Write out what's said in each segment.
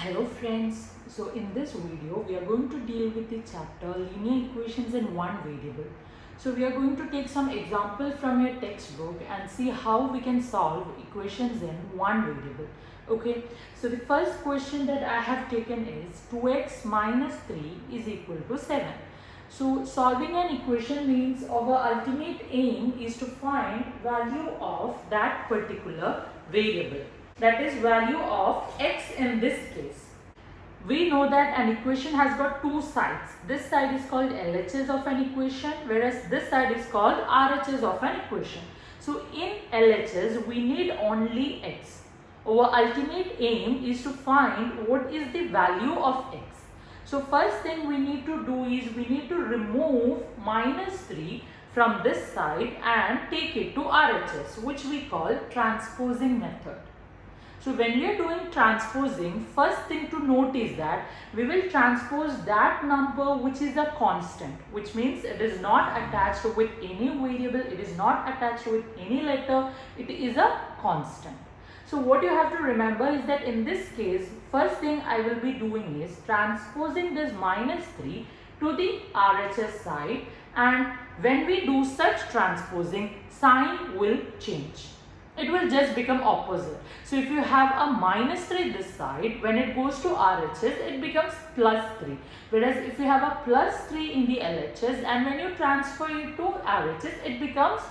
Hello friends, so in this video we are going to deal with the chapter linear equations in one variable. So we are going to take some examples from your textbook and see how we can solve equations in one variable. Okay, so the first question that I have taken is 2x minus 3 is equal to 7. So solving an equation means our ultimate aim is to find value of that particular variable, that is value of x in this case. We know that an equation has got two sides. This side is called LHS of an equation, whereas this side is called RHS of an equation. So in LHS we need only x. Our ultimate aim is to find what is the value of x. So first thing we need to do is we need to remove minus 3 from this side and take it to RHS, which we call transposing method. So when we are doing transposing, first thing to note is that we will transpose that number which is a constant, which means it is not attached with any variable, it is not attached with any letter, it is a constant. So what you have to remember is that in this case, first thing I will be doing is transposing this minus 3 to the RHS side, and when we do such transposing, sign will change. It will just become opposite. So if you have a minus 3 this side, when it goes to RHS, it becomes plus 3. Whereas if you have a plus 3 in the LHS and when you transfer it to RHS, it becomes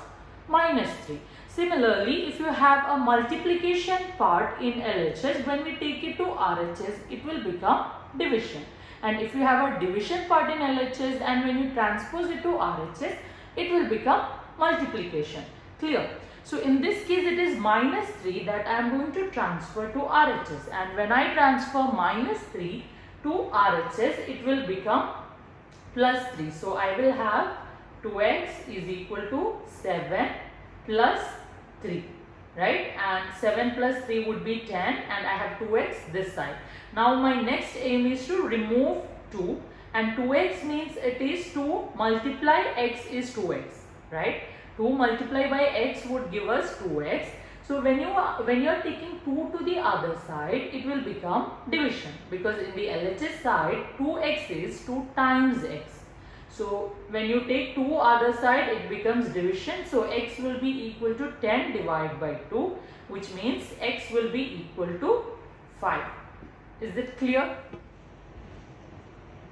minus 3. Similarly, if you have a multiplication part in LHS, when we take it to RHS, it will become division. And if you have a division part in LHS and when you transpose it to RHS, it will become multiplication. Clear? So in this case it is minus 3 that I am going to transfer to RHS, and when I transfer minus 3 to RHS it will become plus 3. So I will have 2x is equal to 7 plus 3, right, and 7 plus 3 would be 10 and I have 2x this side. Now my next aim is to remove 2, and 2x means it is 2 multiply x is 2x, right. 2 multiplied by x would give us 2x. So when you are taking 2 to the other side, it will become division, because in the LHS side 2x is 2 times x. So when you take 2 other side, it becomes division. So x will be equal to 10 divided by 2, which means x will be equal to 5. Is it clear?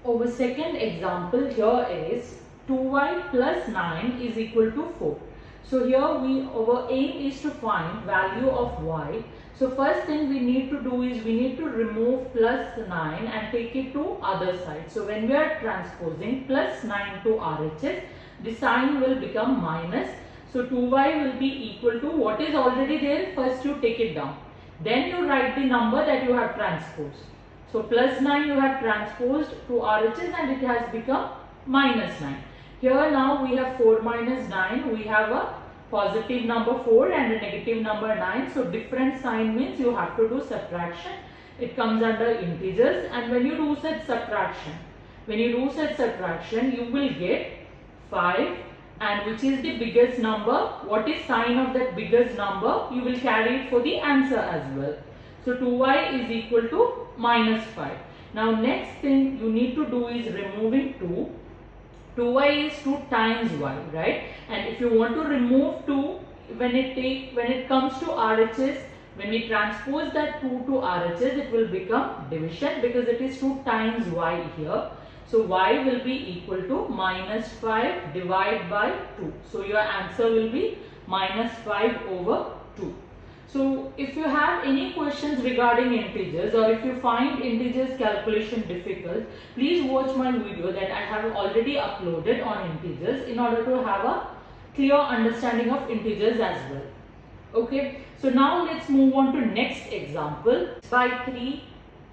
Our second example here is 2y plus 9 is equal to 4. So here our aim is to find value of y. So first thing we need to do is we need to remove plus 9 and take it to other side. So when we are transposing plus 9 to RHS, the sign will become minus. So 2y will be equal to what is already there. First you take it down. Then you write the number that you have transposed. So plus 9 you have transposed to RHS and it has become minus 9. Here now we have 4 minus 9, we have a positive number 4 and a negative number 9. So different sign means you have to do subtraction. It comes under integers, and when you do such subtraction, you will get 5, and which is the biggest number, what is sign of that biggest number, you will carry it for the answer as well. So 2y is equal to minus 5. Now next thing you need to do is removing 2. 2y is 2 times y, right? And if you want to remove 2, when it comes to RHS, when we transpose that 2 to RHS, it will become division, because it is 2 times y here. So y will be equal to minus 5 divided by 2. So your answer will be minus 5 over 2. So if you have any questions regarding integers, or if you find integers calculation difficult, please watch my video that I have already uploaded on integers in order to have a clear understanding of integers as well. Okay, so now let's move on to next example. By 3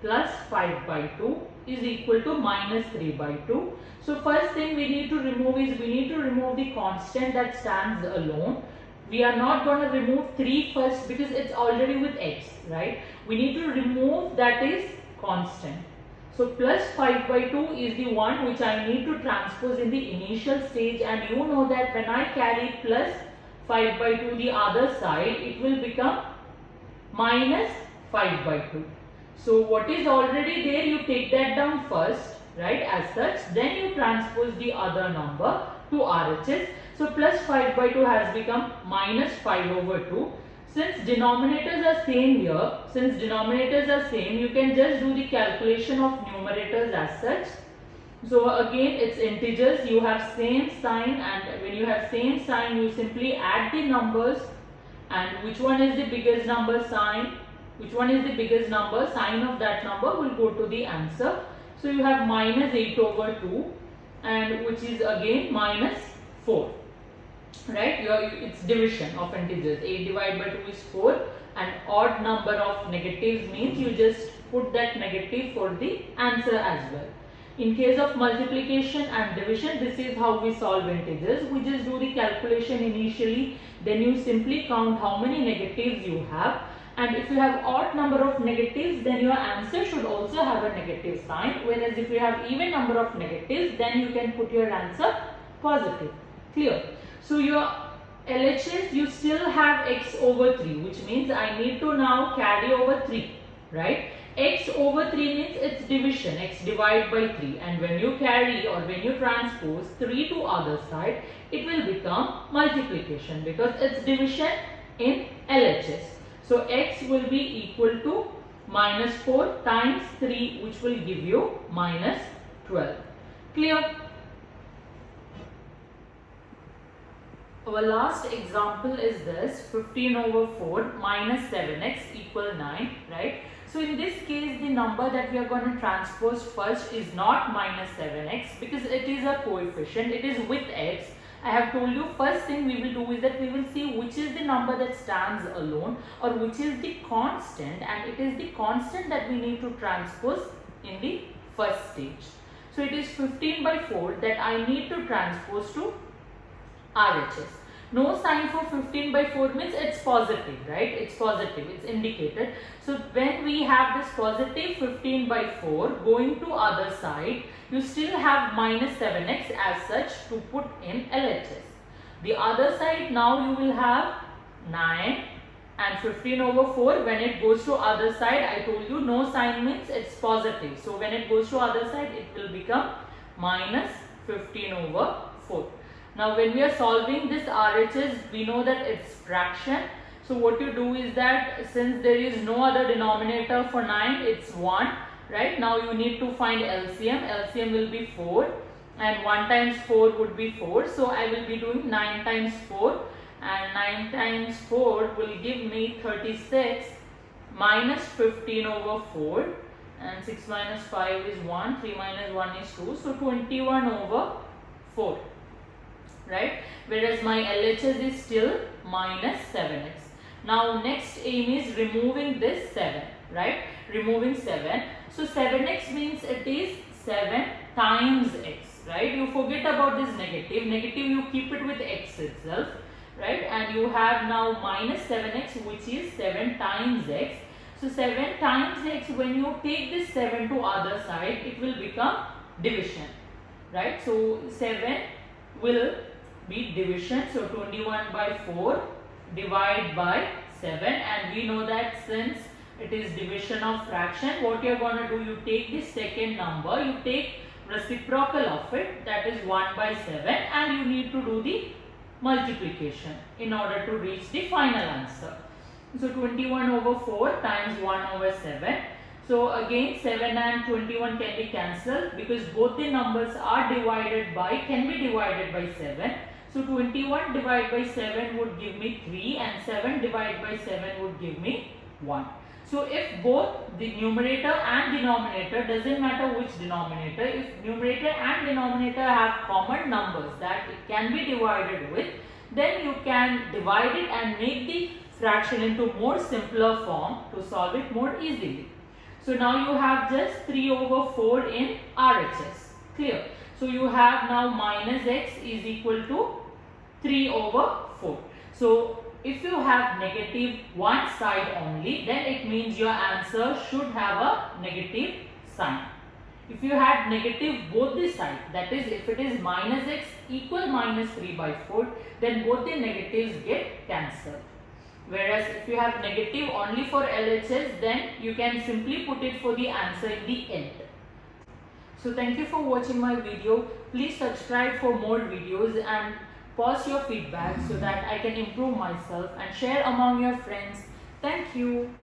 plus 5 by 2 is equal to minus 3 by 2. So first thing we need to remove is we need to remove the constant that stands alone. We are not going to remove 3 first because it's already with x, right? We need to remove that is constant. So plus 5 by 2 is the one which I need to transpose in the initial stage, and you know that when I carry plus 5 by 2 the other side, it will become minus 5 by 2. So what is already there, you take that down first, right, as such. Then you transpose the other number to RHS. So plus 5 by 2 has become minus 5 over 2. Since denominators are same here, you can just do the calculation of numerators as such. So again, it's integers, you have same sign, and when you have same sign, you simply add the numbers, and which one is the biggest number, sign of that number will go to the answer. So you have minus 8 over 2, and which is again minus 4, right? It's division of integers. 8 divided by 2 is 4, and odd number of negatives means you just put that negative for the answer as well. In case of multiplication and division, this is how we solve integers. We just do the calculation initially, then you simply count how many negatives you have, and if you have odd number of negatives, then your answer should also have a negative sign, whereas if you have even number of negatives, then you can put your answer positive. Clear? So your LHS, you still have x over 3, which means I need to now carry over 3, right? X over 3 means it's division, x divided by 3, and when you carry or when you transpose 3 to other side, it will become multiplication because it's division in LHS. So x will be equal to minus 4 times 3, which will give you minus 12. Clear? Our last example is this, 15 over 4 minus 7x equal 9, right? So in this case, the number that we are going to transpose first is not minus 7x because it is a coefficient, it is with x. I have told you, first thing we will do is that we will see which is the number that stands alone or which is the constant, and it is the constant that we need to transpose in the first stage. So it is 15 by 4 that I need to transpose to RHS. No sign for 15 by 4 means it's positive, right? It's positive, it's indicated. So when we have this positive 15 by 4 going to other side, you still have minus 7x as such to put in LHS. The other side now you will have 9 and 15 over 4. When it goes to other side, I told you no sign means it's positive. So when it goes to other side, it will become minus 15 over 4. Now when we are solving this RHS, we know that it's fraction. So what you do is that since there is no other denominator for 9, it's 1, right? Now you need to find LCM. LCM will be 4 and 1 times 4 would be 4. So I will be doing 9 times 4, and 9 times 4 will give me 36 minus 15 over 4, and 6 minus 5 is 1, 3 minus 1 is 2. So 21 over 4. Right, whereas my LHS is still minus 7x. Now next aim is removing this 7, right? Removing 7. So 7x means it is 7 times x, right? You forget about this negative. Negative you keep it with x itself, right? And you have now minus 7x, which is 7 times x. So 7 times x, when you take this 7 to other side, it will become division, right? So 7 will be division. So 21 by 4 divided by 7, and we know that since it is division of fraction, what you are going to do, you take the second number, you take reciprocal of it, that is 1 by 7, and you need to do the multiplication in order to reach the final answer. So 21 over 4 times 1 over 7. So again 7 and 21 can be cancelled because both the numbers are can be divided by 7. So 21 divided by 7 would give me 3, and 7 divided by 7 would give me 1. So if both the numerator and denominator, doesn't matter which denominator, if numerator and denominator have common numbers that it can be divided with, then you can divide it and make the fraction into more simpler form to solve it more easily. So now you have just 3 over 4 in RHS. Clear? So you have now minus x is equal to 3 over 4. So if you have negative one side only, then it means your answer should have a negative sign. If you had negative both the sides, that is if it is minus x equal minus 3 by 4, then both the negatives get cancelled. Whereas if you have negative only for LHS, then you can simply put it for the answer in the end. So thank you for watching my video. Please subscribe for more videos and post your feedback so that I can improve myself and share among your friends. Thank you.